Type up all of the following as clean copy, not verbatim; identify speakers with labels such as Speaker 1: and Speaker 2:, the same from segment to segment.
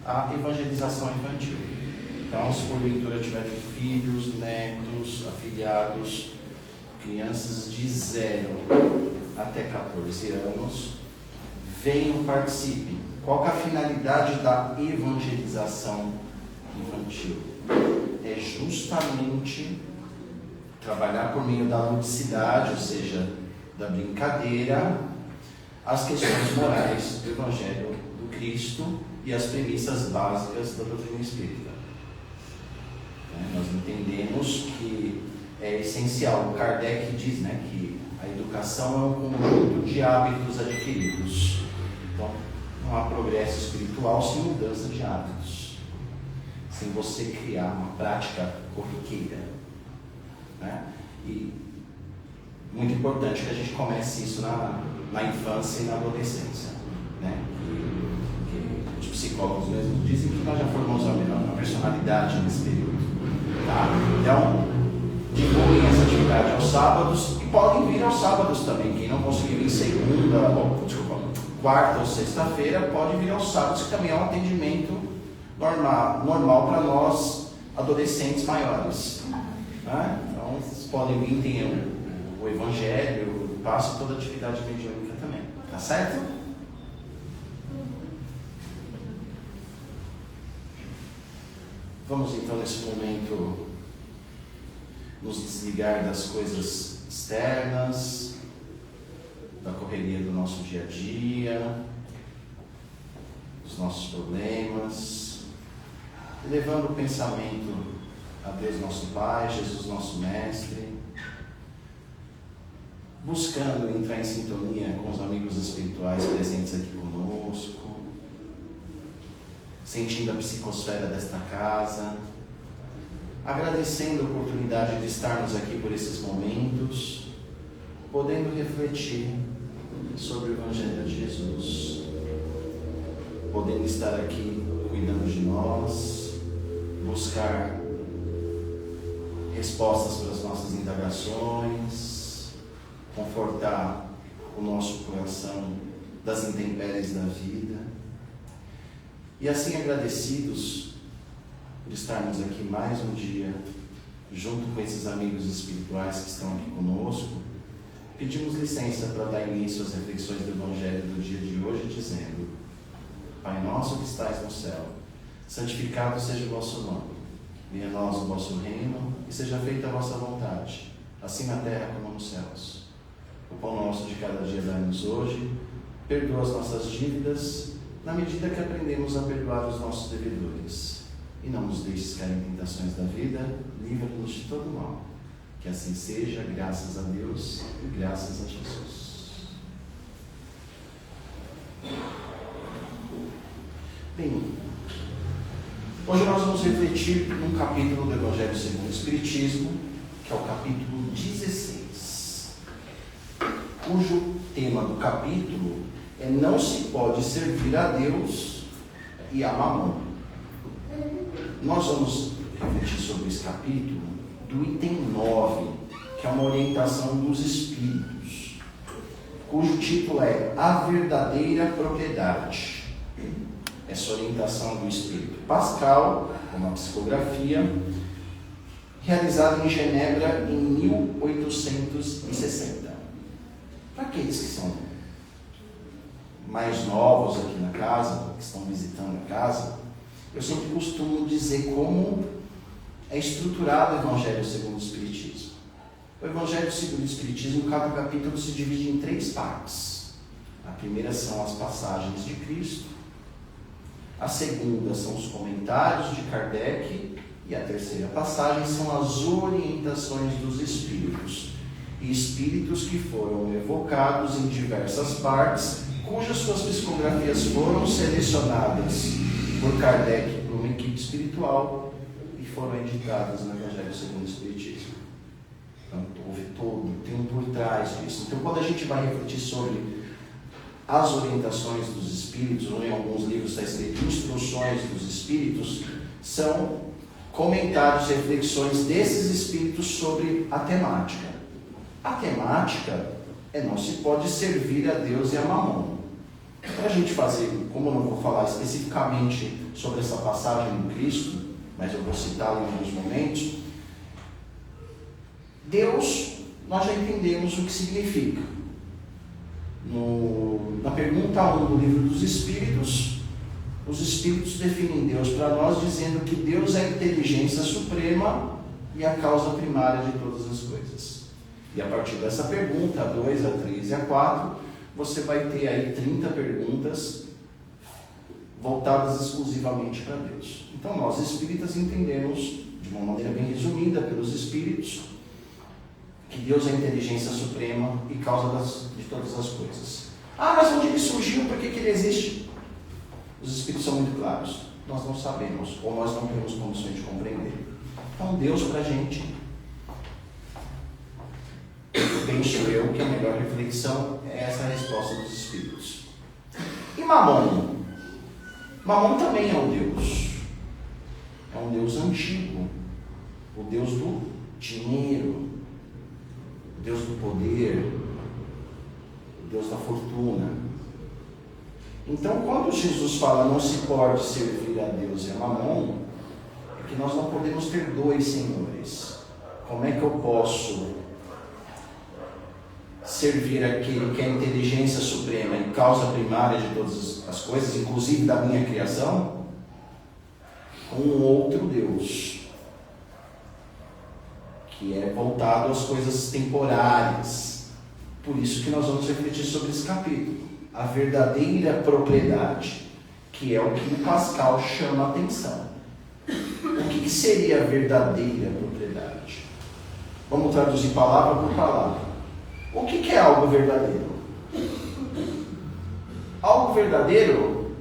Speaker 1: a evangelização infantil. Então, se porventura tiver filhos, netos, afilhados, crianças de 0 até 14 anos, venham, participem. Qual que é a finalidade da evangelização infantil? É justamente trabalhar por meio da ludicidade, ou seja, da brincadeira, as questões morais do Evangelho do Cristo e as premissas básicas da doutrina espírita. Nós entendemos que é essencial. O Kardec diz, que a educação é um conjunto de hábitos adquiridos. Então, não há progresso espiritual sem mudança de hábitos, sem você criar uma prática corriqueira. E muito importante que a gente comece isso na infância e na adolescência. Que os psicólogos mesmos dizem que nós já formamos a personalidade nesse período. Então, divulguem essa atividade aos sábados e podem vir aos sábados também. Quem não conseguir vir quarta ou sexta-feira, pode vir aos sábados, que também é um atendimento normal para nós, adolescentes maiores. Então, vocês podem vir, tem o Evangelho, passo toda a atividade mediúnica também. Tá certo? Vamos então, nesse momento, nos desligar das coisas externas, da correria do nosso dia a dia, dos nossos problemas, levando o pensamento a Deus nosso Pai, Jesus nosso Mestre, buscando entrar em sintonia com os amigos espirituais presentes aqui conosco, sentindo a psicosfera desta casa, agradecendo a oportunidade de estarmos aqui por esses momentos, podendo refletir sobre o Evangelho de Jesus, podendo estar aqui cuidando de nós, buscar respostas para as nossas indagações, confortar o nosso coração das intempéries da vida. E assim, agradecidos por estarmos aqui mais um dia, junto com esses amigos espirituais que estão aqui conosco, pedimos licença para dar início às reflexões do Evangelho do dia de hoje, dizendo: Pai nosso que estais no céu, santificado seja o vosso nome. Venha a nós o vosso reino e seja feita a vossa vontade, assim na terra como nos céus. O pão nosso de cada dia dai-nos hoje, perdoa as nossas dívidas, na medida que aprendemos a perdoar os nossos devedores. E não nos deixes cair em tentações da vida, livra-nos de todo mal. Que assim seja, graças a Deus e graças a Jesus. Bem, hoje nós vamos refletir num capítulo do Evangelho segundo o Espiritismo, que é o capítulo 16, cujo tema do capítulo é: não se pode servir a Deus e a Mamon. Nós vamos refletir sobre esse capítulo do item 9, que é uma orientação dos Espíritos, cujo título é A Verdadeira Propriedade. Essa orientação do Espírito Pascal, uma psicografia, realizada em Genebra em 1860. Para aqueles que são mais novos aqui na casa, que estão visitando a casa, eu sempre costumo dizer como é estruturado o Evangelho segundo o Espiritismo. O Evangelho segundo o Espiritismo, cada capítulo se divide em 3 partes. A primeira são as passagens de Cristo, a segunda são os comentários de Kardec, e a terceira passagem são as orientações dos Espíritos. E Espíritos que foram evocados em diversas partes, cujas suas psicografias foram selecionadas por Kardec por uma equipe espiritual e foram editadas no Evangelho segundo o Espiritismo. Então, tem um por trás disso. Então, quando a gente vai refletir sobre as orientações dos Espíritos, ou em alguns livros está escrito instruções dos Espíritos, são comentários, reflexões desses Espíritos sobre a temática. A temática é: não se pode servir a Deus e a Mamon. Para a gente fazer, como eu não vou falar especificamente sobre essa passagem do Cristo, mas eu vou citá-la em alguns momentos, Deus, nós já entendemos o que significa. Na pergunta 1 do livro dos Espíritos, os Espíritos definem Deus para nós dizendo que Deus é a inteligência suprema e a causa primária de todas as coisas. E a partir dessa pergunta, a 2, a 3 e a 4, você vai ter aí 30 perguntas voltadas exclusivamente para Deus. Então nós espíritas entendemos, de uma maneira bem resumida pelos Espíritos, que Deus é a inteligência suprema e causa de todas as coisas. Ah, mas onde ele surgiu? Por que ele existe? Os Espíritos são muito claros. Nós não sabemos, ou nós não temos condições de compreender. Então Deus para a gente, penso eu que a melhor reflexão é essa resposta dos Espíritos. E Mamon? Mamon também é um Deus. É um Deus antigo. O Deus do dinheiro. O Deus do poder. O Deus da fortuna. Então, quando Jesus fala não se pode servir a Deus e a Mamon, é que nós não podemos ter dois senhores. Como é que eu posso servir aquele que é a inteligência suprema e causa primária de todas as coisas, inclusive da minha criação, com um outro Deus, que é voltado às coisas temporárias? Por isso que nós vamos refletir sobre esse capítulo. A verdadeira propriedade, que é o que o Pascal chama a atenção. O que seria a verdadeira propriedade? Vamos traduzir palavra por palavra. O que é algo verdadeiro? Algo verdadeiro,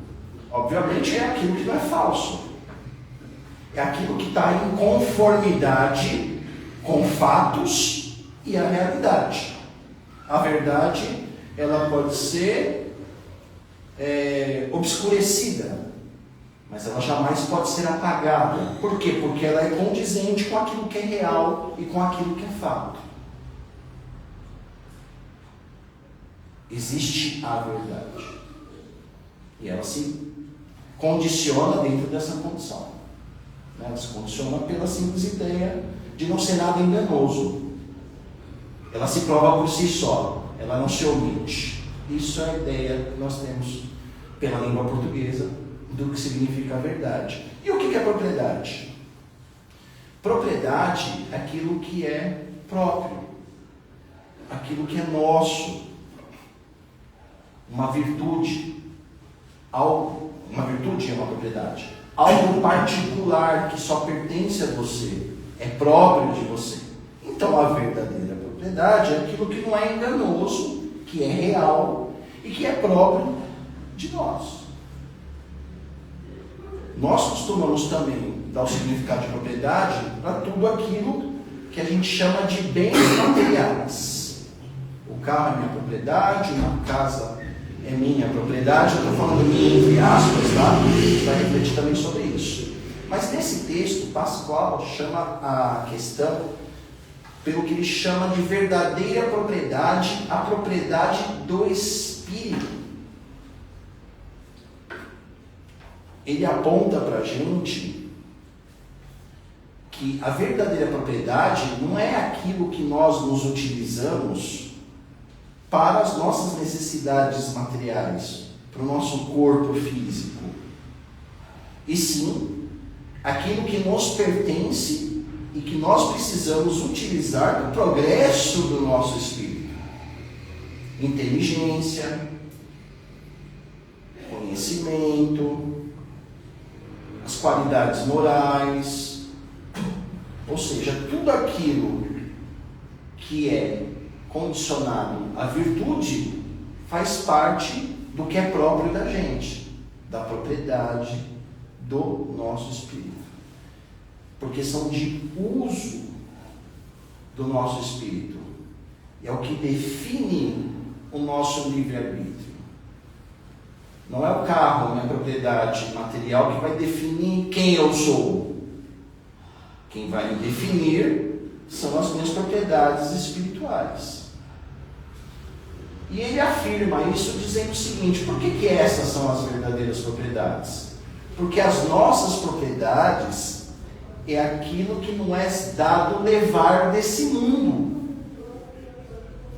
Speaker 1: obviamente, é aquilo que não é falso. É aquilo que está em conformidade com fatos e a realidade. A verdade, ela pode ser obscurecida, mas ela jamais pode ser apagada. Por quê? Porque ela é condizente com aquilo que é real e com aquilo que é fato. Existe a verdade. E ela se condiciona dentro dessa condição. Ela se condiciona pela simples ideia de não ser nada enganoso. Ela se prova por si só. Ela não se omite. Isso é a ideia que nós temos pela língua portuguesa do que significa a verdade. E o que é propriedade? Propriedade é aquilo que é próprio. Aquilo que é nosso. Uma virtude, uma virtude é uma propriedade, algo particular que só pertence a você, é próprio de você. Então a verdadeira propriedade é aquilo que não é enganoso, que é real e que é próprio de nós. Nós costumamos também dar o significado de propriedade para tudo aquilo que a gente chama de bens materiais. O carro é minha propriedade, uma casa é minha propriedade. Eu estou falando minha entre aspas, tá? A gente vai refletir também sobre isso. Mas nesse texto, Pascal chama a questão pelo que ele chama de verdadeira propriedade, a propriedade do Espírito. Ele aponta para a gente que a verdadeira propriedade não é aquilo que nós nos utilizamos para as nossas necessidades materiais, para o nosso corpo físico, e sim aquilo que nos pertence e que nós precisamos utilizar para o progresso do nosso espírito. Inteligência, conhecimento, as qualidades morais, ou seja, tudo aquilo que é condicionado à virtude faz parte do que é próprio da gente, da propriedade do nosso espírito. Porque são de uso do nosso espírito. É o que define o nosso livre-arbítrio. Não é o carro, a minha propriedade material, que vai definir quem eu sou. Quem vai me definir são as minhas propriedades espirituais. E ele afirma isso dizendo o seguinte: por que essas são as verdadeiras propriedades? Porque as nossas propriedades é aquilo que não é dado levar desse mundo.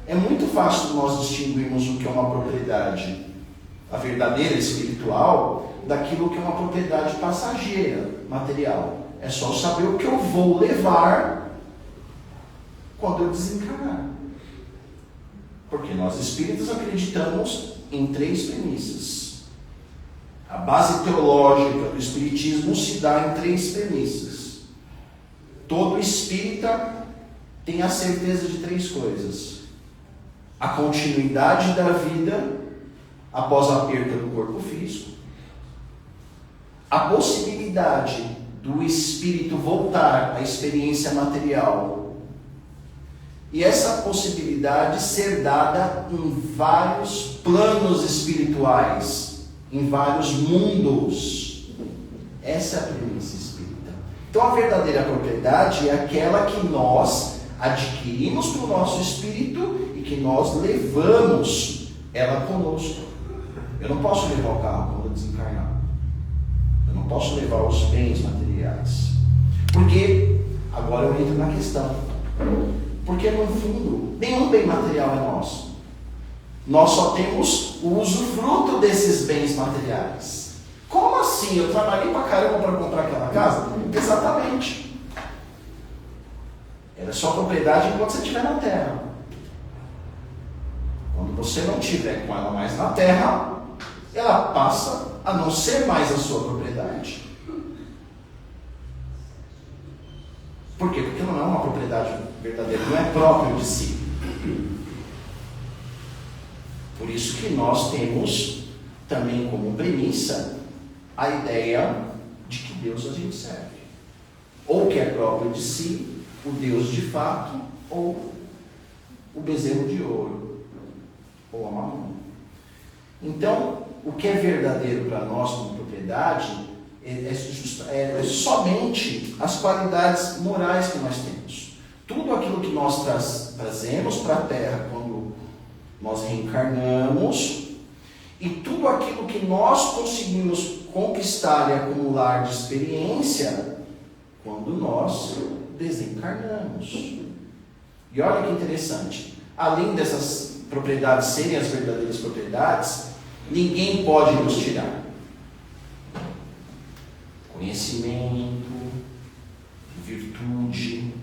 Speaker 1: É muito fácil nós distinguirmos o que é uma propriedade, a verdadeira espiritual, daquilo que é uma propriedade passageira, material. É só saber o que eu vou levar quando eu desencarnar. Porque nós espíritas acreditamos em 3 premissas. A base teológica do espiritismo se dá em 3 premissas. Todo espírita tem a certeza de 3 coisas: a continuidade da vida após a perda do corpo físico, a possibilidade do espírito voltar à experiência material, e essa possibilidade ser dada em vários planos espirituais, em vários mundos. Essa é a premissa espírita. Então a verdadeira propriedade é aquela que nós adquirimos para o nosso espírito e que nós levamos ela conosco. Eu não posso levar o carro quando eu desencarnar. Eu não posso levar os bens materiais. Porque, agora eu entro na questão. Porque no fundo, nenhum bem material é nosso. Nós só temos o usufruto desses bens materiais. Como assim? Eu trabalhei pra caramba para comprar aquela casa? Exatamente. Ela é só propriedade enquanto você estiver na terra. Quando você não estiver com ela mais na terra, ela passa a não ser mais a sua propriedade. Por quê? Porque não é uma propriedade verdadeira, não é próprio de si. Por isso que nós temos também como premissa a ideia de que Deus a gente serve. Ou que é próprio de si, o Deus de fato, ou o bezerro de ouro, ou a mamon. Então, o que é verdadeiro para nós como propriedade é somente as qualidades morais que nós temos. Tudo aquilo que nós trazemos para a Terra quando nós reencarnamos, e tudo aquilo que nós conseguimos conquistar e acumular de experiência quando nós desencarnamos. E olha que interessante, além dessas propriedades serem as verdadeiras propriedades, ninguém pode nos tirar conhecimento, virtude.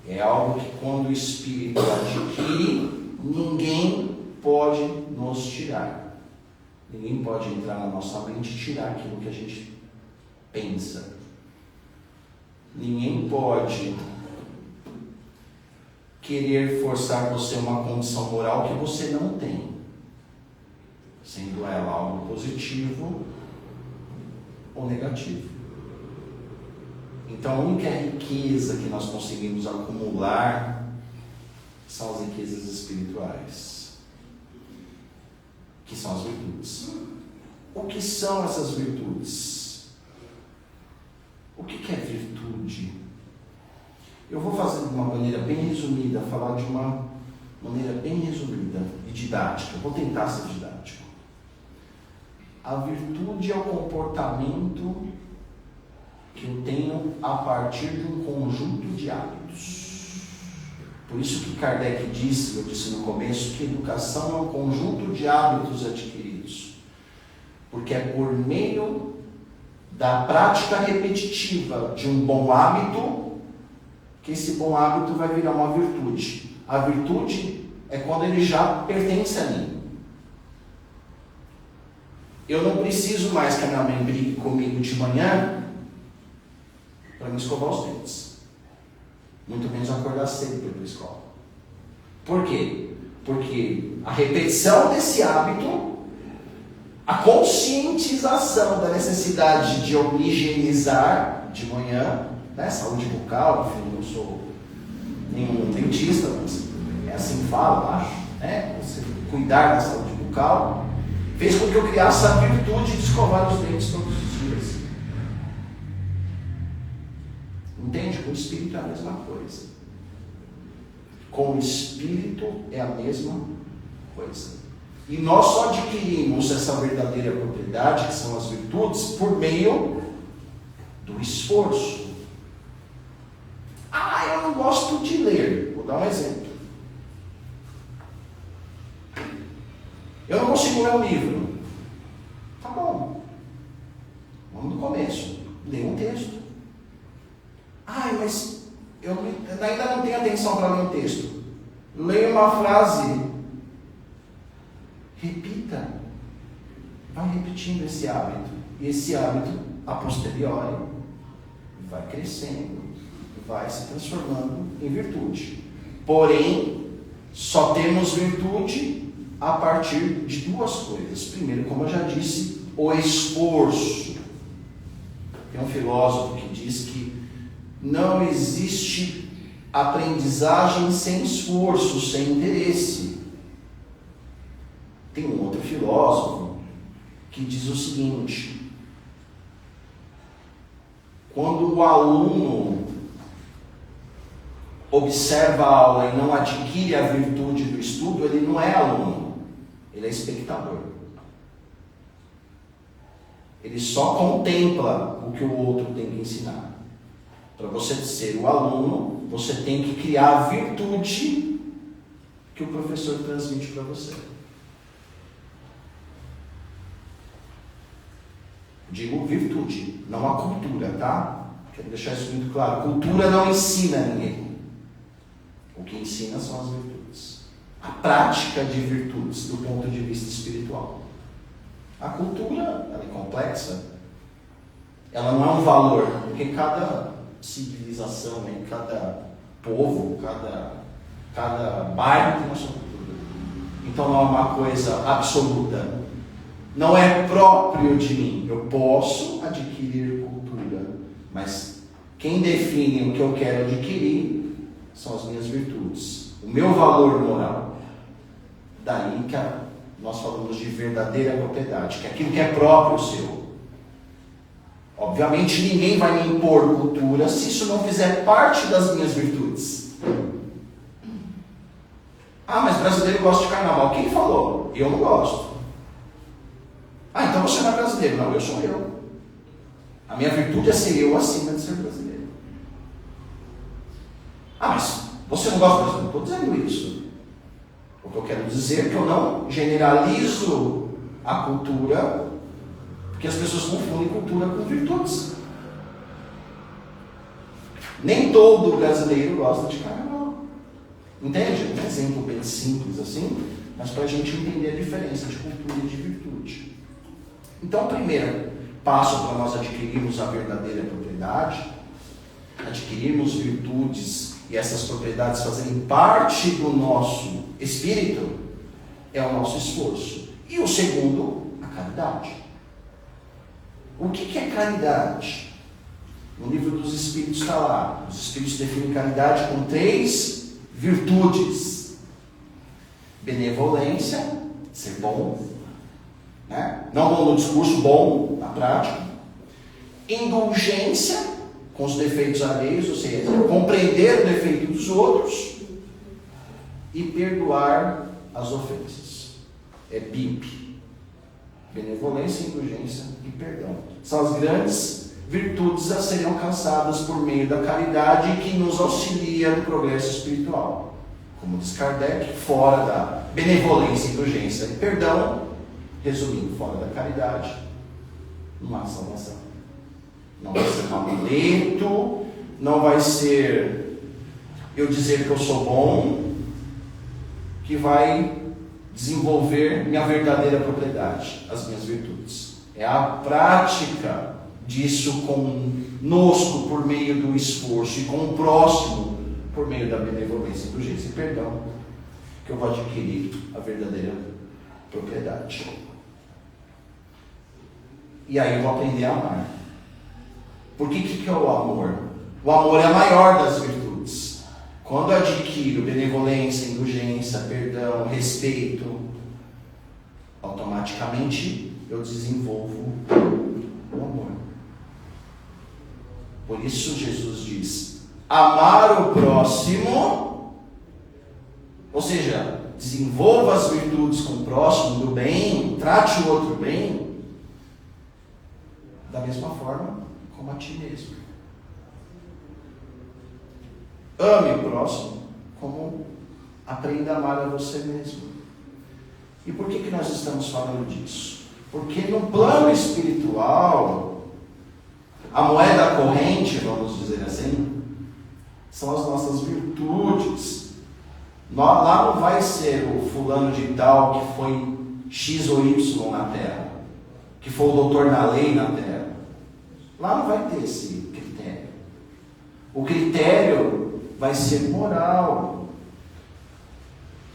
Speaker 1: É algo que quando o espírito adquire, ninguém pode nos tirar. Ninguém pode entrar na nossa mente e tirar aquilo que a gente pensa. Ninguém pode querer forçar você uma condição moral que você não tem, sendo ela algo positivo ou negativo. Então a única riqueza que nós conseguimos acumular são as riquezas espirituais, que são as virtudes. O que são essas virtudes? O que é virtude? Eu vou fazer de uma maneira bem resumida, falar de uma maneira bem resumida e didática. Vou tentar ser didático. A virtude é o comportamento que eu tenho a partir de um conjunto de hábitos. Por isso que Kardec disse, eu disse no começo, que educação é um conjunto de hábitos adquiridos. Porque é por meio da prática repetitiva de um bom hábito que esse bom hábito vai virar uma virtude. A virtude é quando ele já pertence a mim. Eu não preciso mais que a minha mãe brigue comigo de manhã para me escovar os dentes. Muito menos acordar cedo para ir para a escola. Por quê? Porque a repetição desse hábito, a conscientização da necessidade de eu me higienizar de manhã, né? Saúde bucal, enfim, não sou nenhum dentista, mas é assim que fala, acho, né? Você cuidar da saúde bucal, fez com que eu criasse a virtude de escovar os dentes todos os dias. Entende? Com o espírito é a mesma coisa. Com o espírito é a mesma coisa. E nós só adquirimos essa verdadeira propriedade, que são as virtudes, por meio do esforço. Ah, eu não gosto de ler. Vou dar um exemplo. Eu não consigo ler um livro. Tá bom. Vamos do começo. Lê um texto. Ai, mas eu ainda não tenho atenção para ler um texto. Leia uma frase. Repita. Vai repetindo esse hábito. E esse hábito, a posteriori, vai crescendo, vai se transformando em virtude. Porém, só temos virtude a partir de duas coisas. Primeiro, como eu já disse, o esforço. Tem um filósofo que diz que não existe aprendizagem sem esforço, sem interesse. Tem um outro filósofo que diz o seguinte: quando o aluno observa a aula e não adquire a virtude do estudo, ele não é aluno, ele é espectador. Ele só contempla o que o outro tem que ensinar. Para você ser o aluno, você tem que criar a virtude que o professor transmite para você. Digo virtude, não a cultura, tá? Quero deixar isso muito claro. Cultura não ensina ninguém. O que ensina são as virtudes. A prática de virtudes do ponto de vista espiritual. A cultura, ela é complexa. Ela não é um valor, porque cada civilização, cada povo, cada bairro tem a sua cultura. Então não é uma coisa absoluta. Não é próprio de mim. Eu posso adquirir cultura, mas quem define o que eu quero adquirir são as minhas virtudes, o meu valor moral. Daí que nós falamos de verdadeira propriedade, que é aquilo que é próprio seu. Obviamente ninguém vai me impor cultura se isso não fizer parte das minhas virtudes. Ah, mas brasileiro gosta de carnaval. Quem falou? Eu não gosto. Ah, então você não é brasileiro. Não, eu sou eu. A minha virtude é ser eu acima de ser brasileiro. Ah, mas você não gosta de brasileiro? Não estou dizendo isso. O que eu quero dizer é que eu não generalizo a cultura, porque as pessoas confundem cultura com virtudes. Nem todo brasileiro gosta de carnaval. Entende? Um exemplo bem simples assim, mas para a gente entender a diferença de cultura e de virtude. Então, o primeiro passo para nós adquirirmos a verdadeira propriedade, adquirirmos virtudes e essas propriedades fazerem parte do nosso espírito, é o nosso esforço. E o segundo, a caridade. O que é caridade? No livro dos Espíritos está lá. Os Espíritos definem caridade com 3 virtudes: benevolência, ser bom, né? Não bom no discurso, bom na prática. Indulgência com os defeitos alheios, ou seja, compreender o defeito dos outros. E perdoar as ofensas. É BIP. Benevolência, indulgência e perdão. São as grandes virtudes a serem alcançadas por meio da caridade, que nos auxilia no progresso espiritual. Como diz Kardec, fora da benevolência, indulgência e perdão, resumindo, fora da caridade, não há salvação. Não vai ser um amuleto, não vai ser eu dizer que eu sou bom, que vai desenvolver minha verdadeira propriedade, as minhas virtudes. É a prática disso conosco por meio do esforço e com o próximo por meio da benevolência, indulgência e perdão, que eu vou adquirir a verdadeira propriedade. E aí eu vou aprender a amar. Por que é o amor? O amor é a maior das virtudes. Quando eu adquiro benevolência, indulgência, perdão, respeito, automaticamente eu desenvolvo o amor. Por isso Jesus diz: amar o próximo, ou seja, desenvolva as virtudes com o próximo, do bem, trate o outro bem, da mesma forma como a ti mesmo. Ame o próximo como aprenda a amar a você mesmo. E por que nós estamos falando disso? Porque no plano espiritual, a moeda corrente, vamos dizer assim, são as nossas virtudes. Lá não vai ser o fulano de tal que foi X ou Y na Terra, que foi o doutor na lei na Terra. Lá não vai ter esse critério. O critério vai ser moral.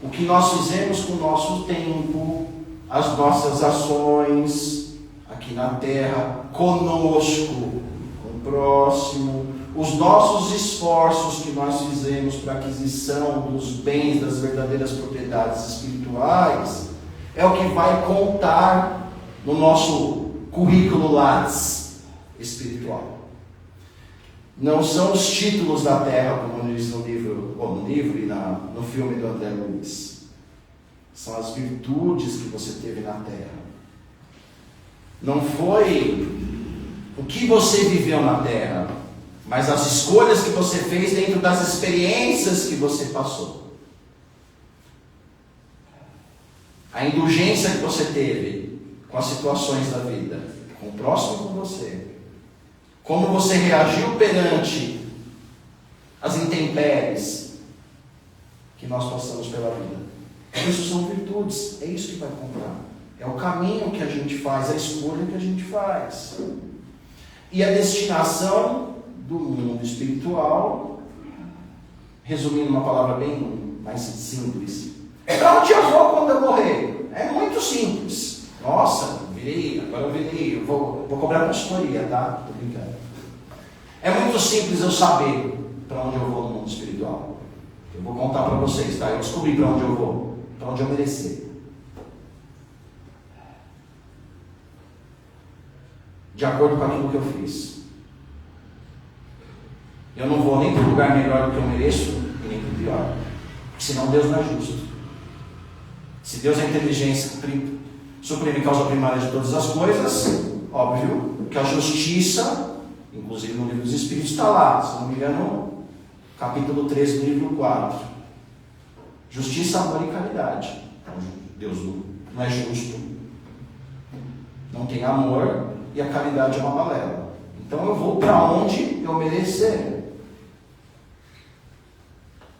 Speaker 1: O que nós fizemos com o nosso tempo, as nossas ações aqui na Terra, conosco, com o próximo, os nossos esforços que nós fizemos para a aquisição dos bens, das verdadeiras propriedades espirituais, é o que vai contar no nosso currículo Lattes espiritual. Não são os títulos da Terra, como diz no livro e no filme do André Luiz. São as virtudes que você teve na Terra. Não foi o que você viveu na Terra, mas as escolhas que você fez dentro das experiências que você passou. A indulgência que você teve com as situações da vida, com o próximo e com você. Como você reagiu perante as intempéries que nós passamos pela vida. Isso são virtudes, é isso que vai contar. É o caminho que a gente faz, a escolha que a gente faz. E a destinação do mundo espiritual, resumindo uma palavra bem mais simples, é para onde eu vou quando eu morrer. É muito simples. Nossa, agora eu virei, eu vou cobrar consultoria, tá? Tô brincando. É muito simples eu saber para onde eu vou no mundo espiritual. Eu vou contar para vocês, tá? Eu descobri para onde eu vou, para onde eu merecer. De acordo com aquilo que eu fiz. Eu não vou nem para o lugar melhor do que eu mereço e nem para o pior. Porque senão Deus não é justo. Se Deus é inteligência suprema e causa primária de todas as coisas, óbvio que a justiça, inclusive no livro dos Espíritos está lá, se não me engano, capítulo 13 do livro 4. Justiça, amor e caridade. Então, Deus não é justo, não tem amor e a caridade é uma balela. Então eu vou para onde eu merecer.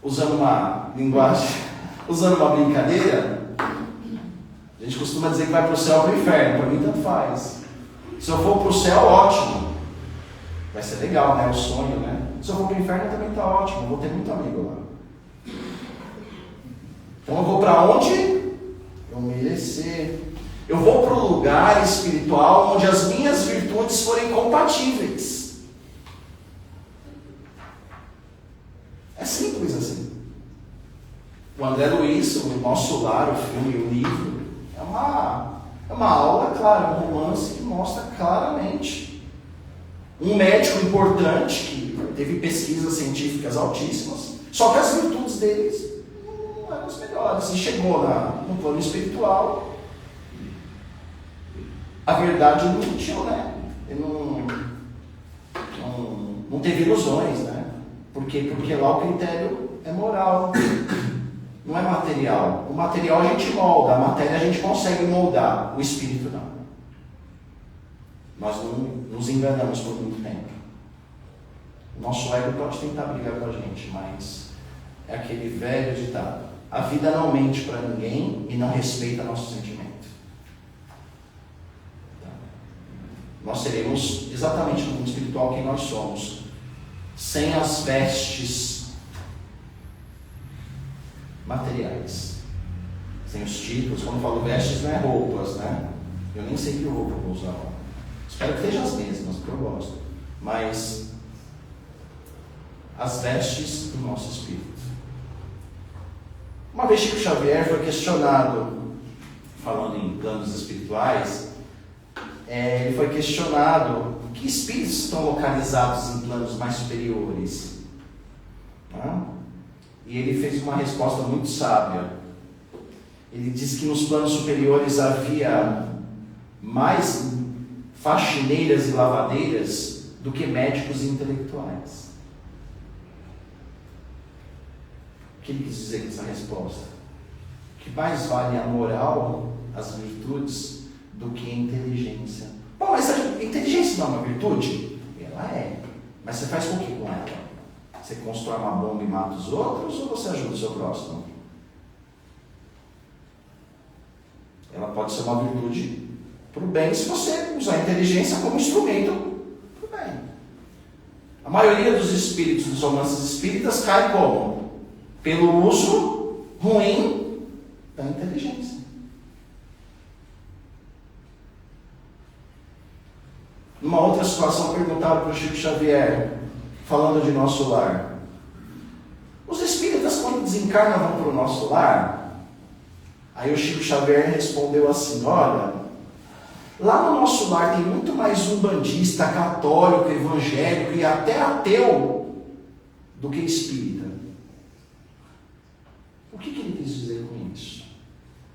Speaker 1: Usando uma linguagem, usando uma brincadeira, a gente costuma dizer que vai para o céu ou para o inferno. Para mim tanto faz. Se eu for para o céu, ótimo. Vai ser legal, né? O sonho, né? Se eu for para o inferno também está ótimo. Vou ter muito amigo lá. Então eu vou para onde eu merecer. Eu vou para o lugar espiritual onde as minhas virtudes forem compatíveis. É simples assim. O André Luiz, o Nosso Lar, o filme e o livro, é uma aula, claro, um romance que mostra claramente. Um médico importante, que teve pesquisas científicas altíssimas, só que as virtudes deles não eram as melhores. E chegou no plano espiritual, a verdade não mentiu, né? Ele não teve ilusões, né? Por quê? Porque lá o critério é moral, não é material. O material a gente molda, a matéria a gente consegue moldar, o espírito não. Nós não nos enganamos por muito tempo. O nosso ego pode tentar brigar com a gente, mas é aquele velho ditado: a vida não mente para ninguém e não respeita nosso sentimento. Nós seremos exatamente no mundo espiritual quem nós somos, sem as vestes materiais, sem os títulos. Quando eu falo vestes, não é roupas, né? Eu nem sei que roupa eu vou usar. Espero que sejam as mesmas, porque eu gosto. Mas as vestes do nosso espírito. Uma vez Chico Xavier foi questionado, falando em planos espirituais, ele foi questionado que espíritos estão localizados em planos mais superiores. E ele fez uma resposta muito sábia. Ele diz que nos planos superiores havia mais faxineiras e lavadeiras do que médicos e intelectuais. O que ele quis dizer com essa resposta? Que mais vale a moral, as virtudes, do que a inteligência. Bom, mas a inteligência não é uma virtude? Ela é. Mas você faz o que com ela? Você constrói uma bomba e mata os outros, ou você ajuda o seu próximo? Ela pode ser uma virtude para o bem se você usar a inteligência como instrumento para o bem. A maioria dos espíritos, dos romances espíritas, cai como? Pelo uso ruim da inteligência. Numa outra situação, perguntaram para o Chico Xavier, falando de nosso lar: os espíritas, quando desencarnam, vão para o nosso lar? Aí o Chico Xavier respondeu assim: olha, lá no nosso lar tem muito mais umbandista, católico, evangélico e até ateu do que espírita. O que ele quis dizer com isso?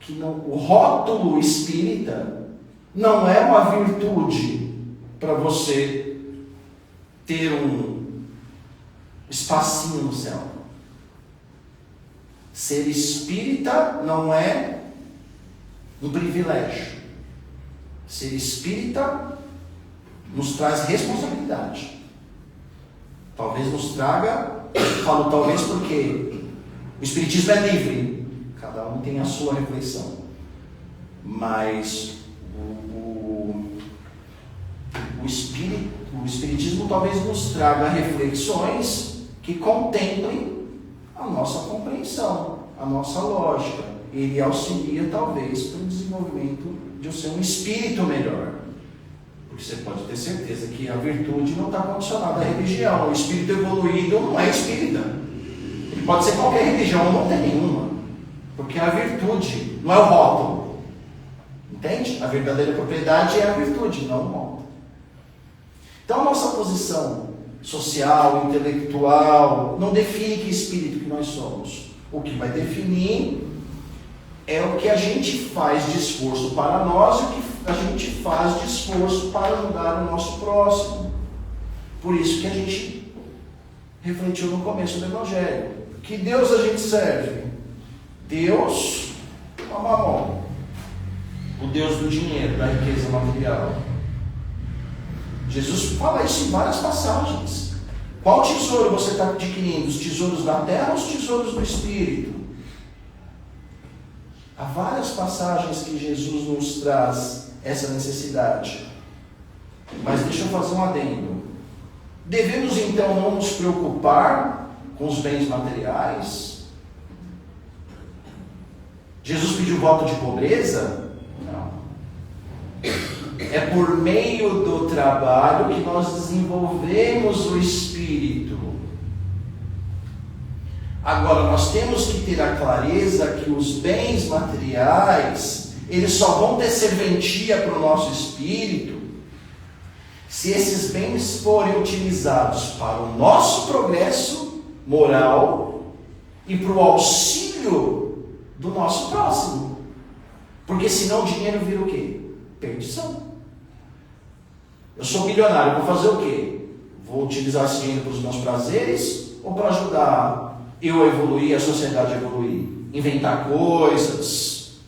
Speaker 1: Que não, o rótulo espírita não é uma virtude para você ter um espacinho no céu. Ser espírita não é um privilégio. Ser espírita nos traz responsabilidade. Talvez nos traga, falo talvez porque o espiritismo é livre, cada um tem a sua reflexão, mas o espiritismo talvez nos traga reflexões que contemplem a nossa compreensão, a nossa lógica. Ele auxilia talvez para o desenvolvimento de ser um espírito melhor, porque você pode ter certeza que a virtude não está condicionada à religião. O espírito evoluído não é espírita, ele pode ser qualquer religião ou não tem nenhuma, porque a virtude não é o rótulo, entende? A verdadeira propriedade é a virtude, não o rótulo. Então a nossa posição social, intelectual, não define que espírito que nós somos. O que vai definir é o que a gente faz de esforço para nós e o que a gente faz de esforço para ajudar o nosso próximo. Por isso que a gente refletiu no começo do Evangelho. Que Deus a gente serve? Deus é o mamon, o Deus do dinheiro, da riqueza material. Jesus fala isso em várias passagens. Qual tesouro você está adquirindo? Os tesouros da terra ou os tesouros do Espírito? Há várias passagens que Jesus nos traz essa necessidade. Mas deixa eu fazer um adendo. Devemos então não nos preocupar com os bens materiais? Jesus pediu voto de pobreza? Não. É por meio do trabalho que nós desenvolvemos o espírito. Agora, nós temos que ter a clareza que os bens materiais, eles só vão ter serventia para o nosso espírito se esses bens forem utilizados para o nosso progresso moral e para o auxílio do nosso próximo. Porque senão o dinheiro vira o quê? Perdição. Eu sou milionário, vou fazer o quê? Vou utilizar esse dinheiro para os meus prazeres ou para ajudar eu a evoluir, a sociedade a evoluir? Inventar coisas,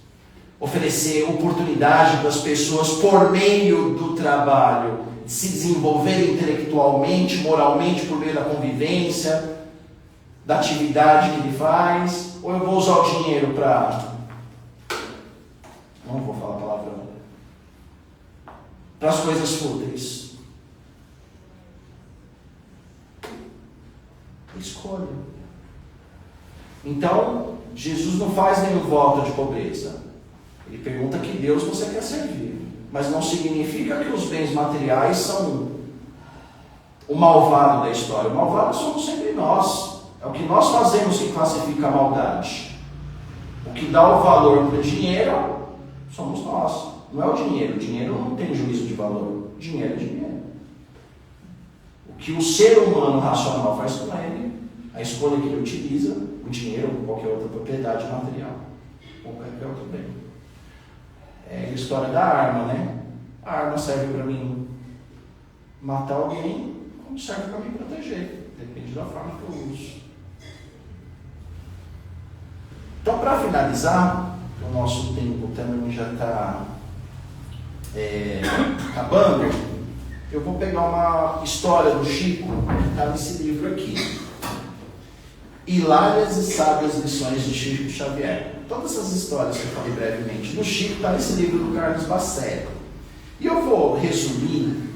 Speaker 1: oferecer oportunidade para as pessoas por meio do trabalho, se desenvolver intelectualmente, moralmente, por meio da convivência, da atividade que ele faz, ou eu vou usar o dinheiro para... não vou falar palavrão. Para as coisas fúteis. Escolha. Então, Jesus não faz nenhum voto de pobreza. Ele pergunta que Deus você quer servir. Mas não significa que os bens materiais são o malvado da história. O malvado somos sempre nós. É o que nós fazemos que classifica a maldade. O que dá o valor para o dinheiro somos nós. Não é o dinheiro. O dinheiro não tem juízo de valor. O dinheiro é dinheiro. O que o ser humano racional faz com ele, a escolha que ele utiliza, o dinheiro ou qualquer outra propriedade material. ou qualquer outro bem. É a história da arma, né? A arma serve para mim matar alguém, como serve para me proteger. Depende da forma que eu uso. Então, para finalizar, o nosso tempo também já está acabando, eu vou pegar uma história do Chico, que está nesse livro aqui. Hilárias e sábias lições de Chico Xavier. Todas essas histórias que eu falei brevemente do Chico está nesse livro do Carlos Bacelli. E eu vou resumir,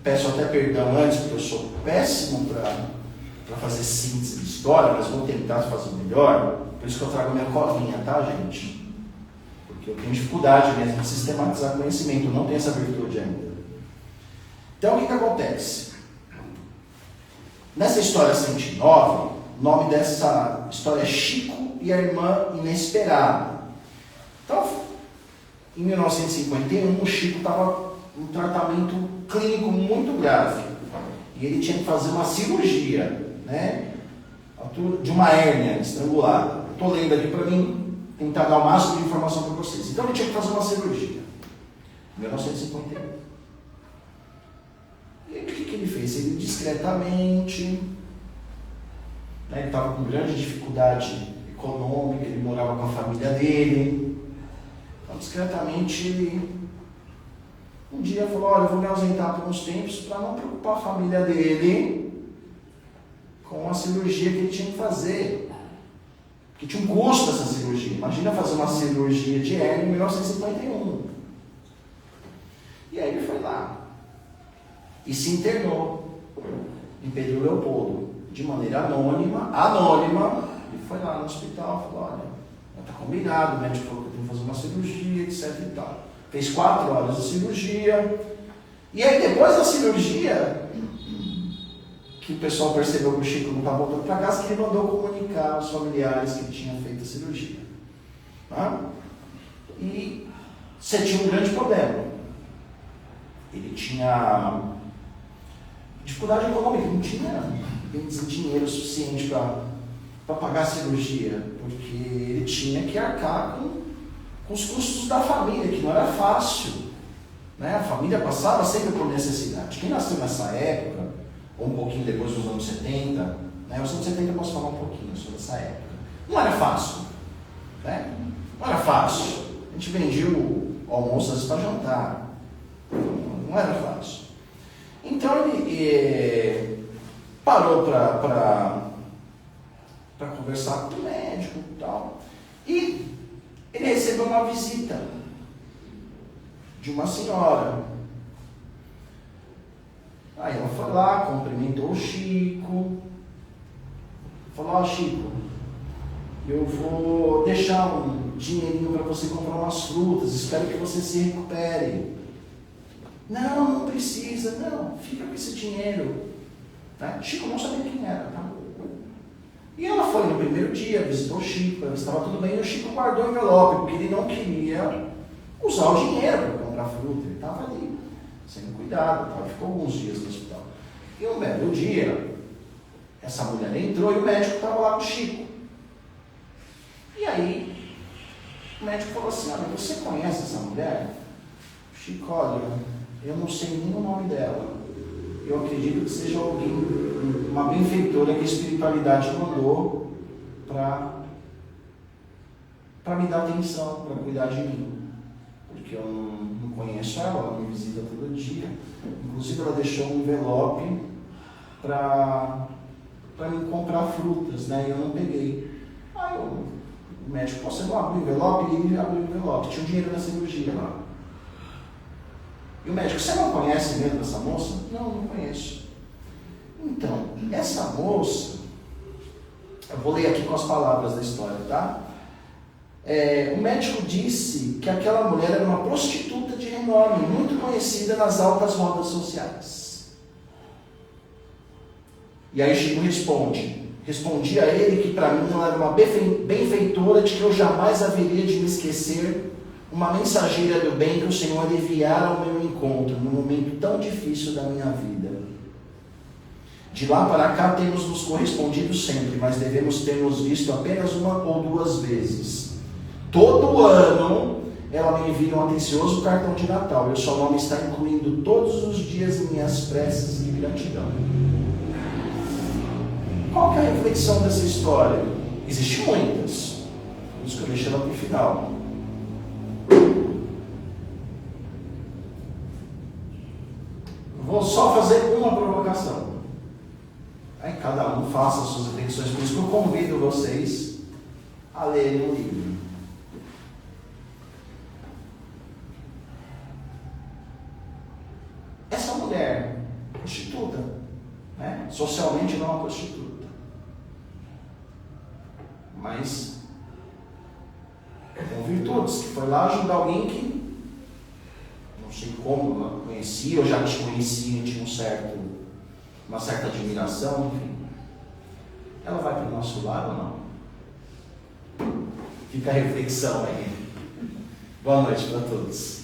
Speaker 1: peço até perdão antes, porque eu sou péssimo para fazer síntese de história, mas vou tentar fazer melhor. Por isso que eu trago minha colinha, tá, gente? Porque eu tenho dificuldade mesmo de sistematizar conhecimento, eu não tenho essa virtude ainda. Então, o que acontece? Nessa história 109, o nome dessa história é Chico e a Irmã Inesperada. Então, em 1951, o Chico estava em um tratamento clínico muito grave. E ele tinha que fazer uma cirurgia, né? De uma hérnia estrangulada. Estou lendo aqui para mim tentar dar o máximo de informação para vocês. Então, ele tinha que fazer uma cirurgia. Em 1951. E aí, o que ele fez? Ele discretamente... Ele estava com grande dificuldade econômica, ele morava com a família dele. Então, discretamente, ele um dia falou: olha, eu vou me ausentar por uns tempos para não preocupar a família dele com a cirurgia que ele tinha que fazer. Porque tinha um custo essa cirurgia. Imagina fazer uma cirurgia de hérnia em 1951. E aí ele foi lá e se internou em Pedro Leopoldo. De maneira anônima, ele foi lá no hospital e falou: olha, está combinado, o médico falou que eu tenho que fazer uma cirurgia, etc e tal. Fez 4 horas de cirurgia, e aí depois da cirurgia, que o pessoal percebeu que o Chico não estava voltando para casa, que ele mandou comunicar aos familiares que ele tinha feito a cirurgia. Tá? E você tinha um grande problema. Ele tinha dificuldade econômica, não tinha dinheiro suficiente para pagar a cirurgia, porque ele tinha que arcar com os custos da família, que não era fácil, né? A família passava sempre por necessidade. Quem nasceu nessa época, ou um pouquinho depois dos anos 70, né? Os anos 70 eu posso falar um pouquinho sobre essa época, não era fácil, né? Não era fácil. A gente vendia o almoço às vezes para jantar, não era fácil. Então ele parou para conversar com o médico e tal. E ele recebeu uma visita de uma senhora. Aí ela foi lá, cumprimentou o Chico. Falou: ó, Chico, eu vou deixar um dinheirinho para você comprar umas frutas, espero que você se recupere. Não precisa, não, fica com esse dinheiro. Né? Chico não sabia quem era, tá? E ela foi no primeiro dia, visitou o Chico, ela estava tudo bem, e o Chico guardou o envelope, porque ele não queria usar o dinheiro para comprar fruta, ele estava ali, sendo cuidado, tá? Ficou alguns dias no hospital. E um belo dia, essa mulher entrou e o médico estava lá com o Chico. E aí, o médico falou assim: olha, você conhece essa mulher? Chico: olha, eu não sei nem o nome dela. Eu acredito que seja alguém, uma benfeitora que a espiritualidade mandou para me dar atenção, para cuidar de mim. Porque eu não conheço ela me visita todo dia. Inclusive ela deixou um envelope para me comprar frutas, né? E eu não peguei. Aí o médico: você não abriu o envelope? E ele abriu o envelope. Tinha um dinheiro na cirurgia lá. E o médico: você não conhece mesmo essa moça? Não conheço. Então, essa moça, eu vou ler aqui com as palavras da história, tá? O médico disse que aquela mulher era uma prostituta de renome, muito conhecida nas altas rodas sociais. E aí Chico respondi a ele que para mim ela era uma benfeitora de que eu jamais haveria de me esquecer, uma mensageira do bem que o Senhor enviara ao meu encontro num momento tão difícil da minha vida. De lá para cá temos nos correspondido sempre, mas devemos ter nos visto apenas 1 ou 2 vezes. Todo ano ela me envia um atencioso cartão de Natal e o seu nome está incluindo todos os dias minhas preces de gratidão. Qual que é a reflexão dessa história? Existem muitas, por isso que eu deixei ela para o final. Vou só fazer uma provocação. Aí cada um faça as suas reflexões, por isso que eu convido vocês a lerem o livro. Essa mulher, prostituta, né? Socialmente não é uma prostituta, mas com virtudes, que foi lá ajudar alguém que não sei como ela conhecia, ou já te conhecia, tinha uma certa admiração, enfim. Ela vai para o nosso lar ou não? Fica a reflexão aí. Boa noite para todos.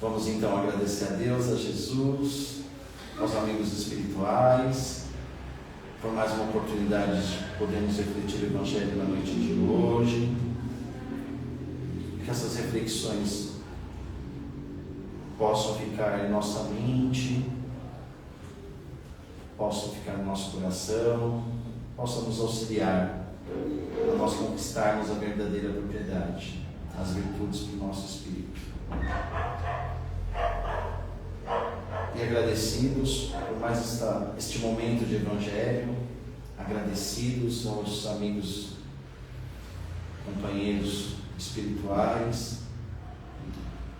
Speaker 1: Vamos então agradecer a Deus, a Jesus, aos amigos espirituais, por mais uma oportunidade de podermos refletir o Evangelho na noite de hoje. Que essas reflexões possam ficar em nossa mente, possam ficar no nosso coração, possam nos auxiliar a nós conquistarmos a verdadeira propriedade, as virtudes do nosso espírito. E agradecidos por mais este momento de Evangelho, agradecidos aos amigos, companheiros espirituais,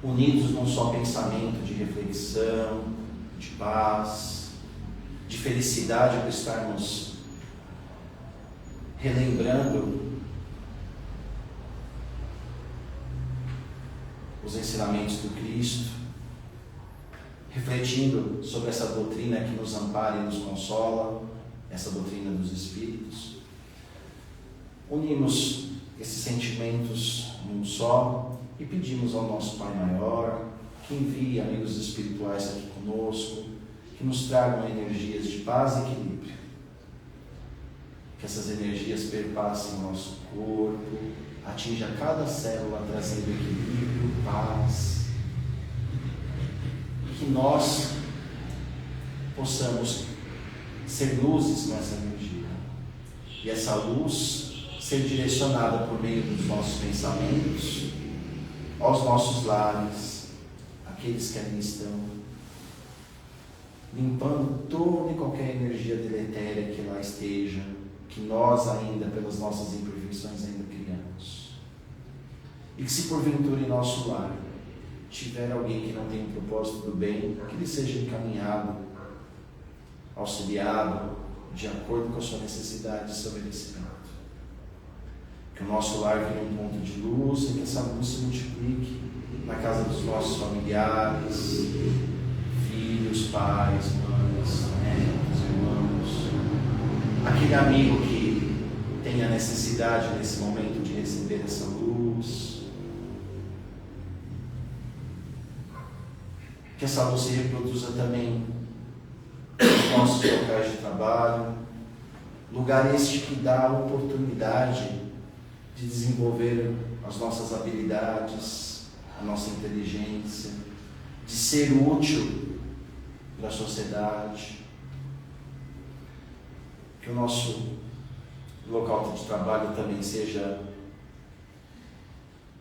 Speaker 1: unidos num só pensamento de reflexão, de paz, de felicidade por estarmos relembrando os ensinamentos do Cristo, refletindo sobre essa doutrina que nos ampara e nos consola, essa doutrina dos Espíritos. Unimos esses sentimentos num só e pedimos ao nosso Pai Maior que envie amigos espirituais aqui conosco, que nos tragam energias de paz e equilíbrio, que essas energias perpassem o nosso corpo, atinja cada célula trazendo equilíbrio, paz, que nós possamos ser luzes nessa energia e essa luz ser direcionada por meio dos nossos pensamentos aos nossos lares, aqueles que ali estão, limpando toda e qualquer energia deletéria que lá esteja, que nós ainda, pelas nossas imperfeições, ainda criamos. E que se porventura em nosso lar tiver alguém que não tem um propósito do bem, que ele seja encaminhado, auxiliado, de acordo com a sua necessidade e seu merecimento. Que o nosso lar vire um ponto de luz e que essa luz se multiplique na casa dos nossos familiares, filhos, pais, mães, netos, irmãos. Aquele amigo que tem a necessidade nesse momento de receber essa luz. Que essa luz se reproduza também nos nossos locais de trabalho, lugar este que dá a oportunidade de desenvolver as nossas habilidades, a nossa inteligência, de ser útil para a sociedade. Que o nosso local de trabalho também seja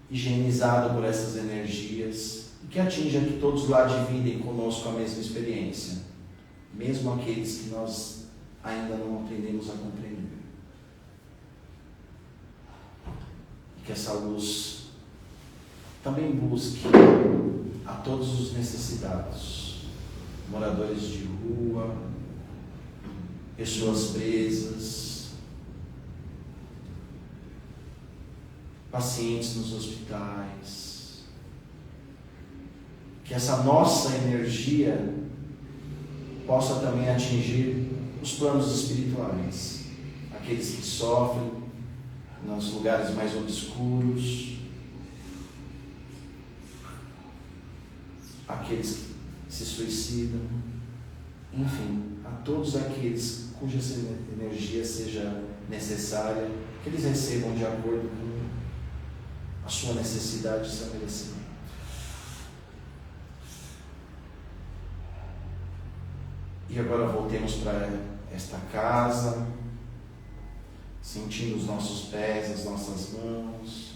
Speaker 1: higienizado por essas energias e que atinja que todos lá dividem conosco a mesma experiência, mesmo aqueles que nós ainda não aprendemos a compreender. E que essa luz também busque a todos os necessitados, moradores de rua, pessoas presas, pacientes nos hospitais. Que essa nossa energia possa também atingir os planos espirituais, aqueles que sofrem nos lugares mais obscuros, aqueles que se suicidam, enfim, a todos aqueles cuja essa energia seja necessária, que eles recebam de acordo com a sua necessidade e seu merecimento. E agora voltemos para esta casa, sentindo os nossos pés, as nossas mãos,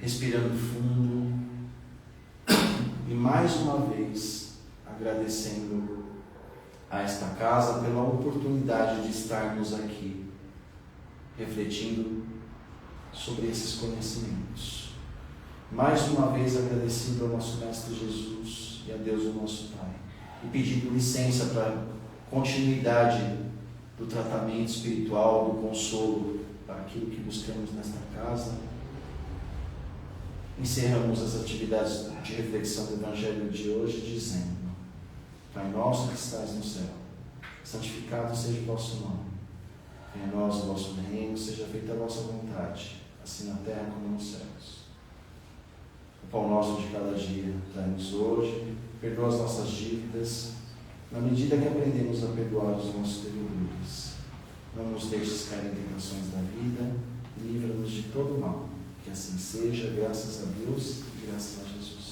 Speaker 1: respirando fundo e mais uma vez agradecendo a esta casa pela oportunidade de estarmos aqui refletindo sobre esses conhecimentos. Mais uma vez agradecido ao nosso Mestre Jesus e a Deus, o nosso Pai, e pedindo licença para continuidade do tratamento espiritual, do consolo para aquilo que buscamos nesta casa. Encerramos as atividades de reflexão do Evangelho de hoje dizendo: Pai nosso que estás no céu, santificado seja o vosso nome. Venha a nós o vosso reino, seja feita a vossa vontade, assim na terra como nos céus. O pão nosso de cada dia dai-nos hoje, perdoa as nossas dívidas, na medida que aprendemos a perdoar os nossos devedores. Não nos deixes cair em tentações da vida, livra-nos de todo mal. Que assim seja, graças a Deus e graças a Jesus.